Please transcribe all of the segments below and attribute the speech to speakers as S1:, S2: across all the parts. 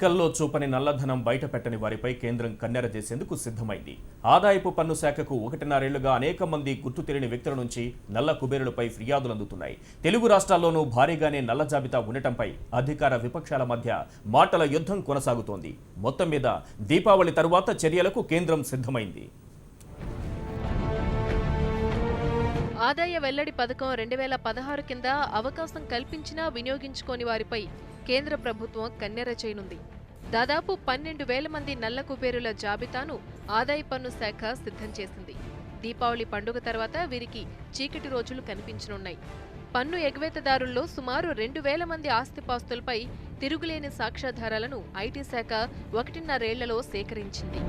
S1: లెక్కల్లో చూపని నల్లధనం బయటపెట్టని వారిపై కేంద్రం కన్నెర చేసేందుకు సిద్ధమైంది. ఆదాయపు పన్ను శాఖకు 1.5 ఏళ్లుగా అనేక మంది గుర్తు తెలియని వ్యక్తుల నుంచి నల్ల కుబేరులపై ఫిర్యాదులు అందుతున్నాయి. తెలుగు రాష్ట్రాల్లోనూ భారీగానే నల్ల జాబితా ఉండటంపై అధికార విపక్షాల మధ్య మాటల యుద్ధం కొనసాగుతోంది. మొత్తం మీద దీపావళి తరువాత చర్యలకు కేంద్రం సిద్ధమైంది.
S2: ఆదాయ వెల్లడి పథకం 2016 కింద అవకాశం కల్పించినా వినియోగించుకోని వారిపై కేంద్ర ప్రభుత్వం కన్నెర చేయనుంది. దాదాపు 12,000 మంది నల్ల కుబేరుల జాబితాను ఆదాయ పన్ను శాఖ సిద్ధం చేసింది. దీపావళి పండుగ తర్వాత వీరికి చీకటి రోజులు కనిపించనున్నాయి. పన్ను ఎగవేతదారుల్లో సుమారు 2,000 మంది ఆస్తిపాస్తులపై తిరుగులేని సాక్ష్యాధారాలను ఐటీ శాఖ 1.5 ఏళ్లలో సేకరించింది.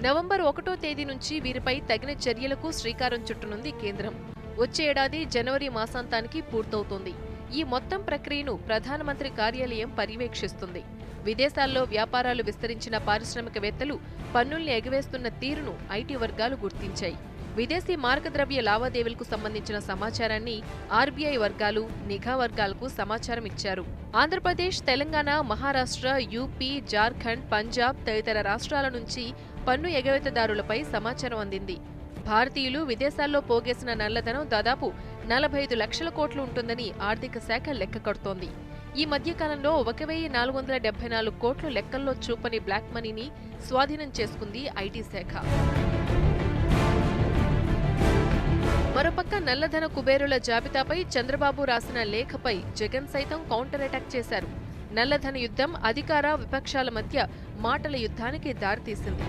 S2: నవంబర్ 1వ తేదీ నుంచి వీరిపై తగిన చర్యలకు శ్రీకారం చుట్టనుంది కేంద్రం. వచ్చే ఏడాది జనవరి మాసాంతానికి పూర్తవుతోంది. ఈ మొత్తం ప్రక్రియను ప్రధానమంత్రి కార్యాలయం పర్యవేక్షిస్తుంది. విదేశాల్లో వ్యాపారాలు విస్తరించిన పారిశ్రామికవేత్తలు పన్నుల్ని ఎగవేస్తున్న తీరును ఐటీ వర్గాలు గుర్తించాయి. విదేశీ మార్గద్రవ్య లావాదేవీలకు సంబంధించిన సమాచారాన్ని ఆర్బీఐ వర్గాలు, నిఘా వర్గాలకు సమాచారం ఇచ్చారు. ఆంధ్రప్రదేశ్, తెలంగాణ, మహారాష్ట్ర, యూపీ, జార్ఖండ్, పంజాబ్ తదితర రాష్ట్రాల నుంచి పన్ను ఎగవేతదారులపై సమాచారం అందింది. భారతీయులు విదేశాల్లో పోగేసిన నల్లధనం దాదాపు 45 లక్షల కోట్లు ఉంటుందని ఆర్థిక శాఖ లెక్క కడుతోంది. ఈ మధ్యకాలంలో 1,474 కోట్లు లెక్కల్లో చూపని బ్లాక్ మనీని స్వాధీనం చేసుకుంది ఐటీ శాఖ. మరోపక్క నల్లధన కుబేరుల జాబితాపై చంద్రబాబు రాసిన లేఖపై జగన్ సైతం కౌంటర్ అటాక్ చేశారు. నల్లధన యుద్ధం అధికార విపక్షాల మధ్య మాటల యుద్ధానికి దారితీసింది.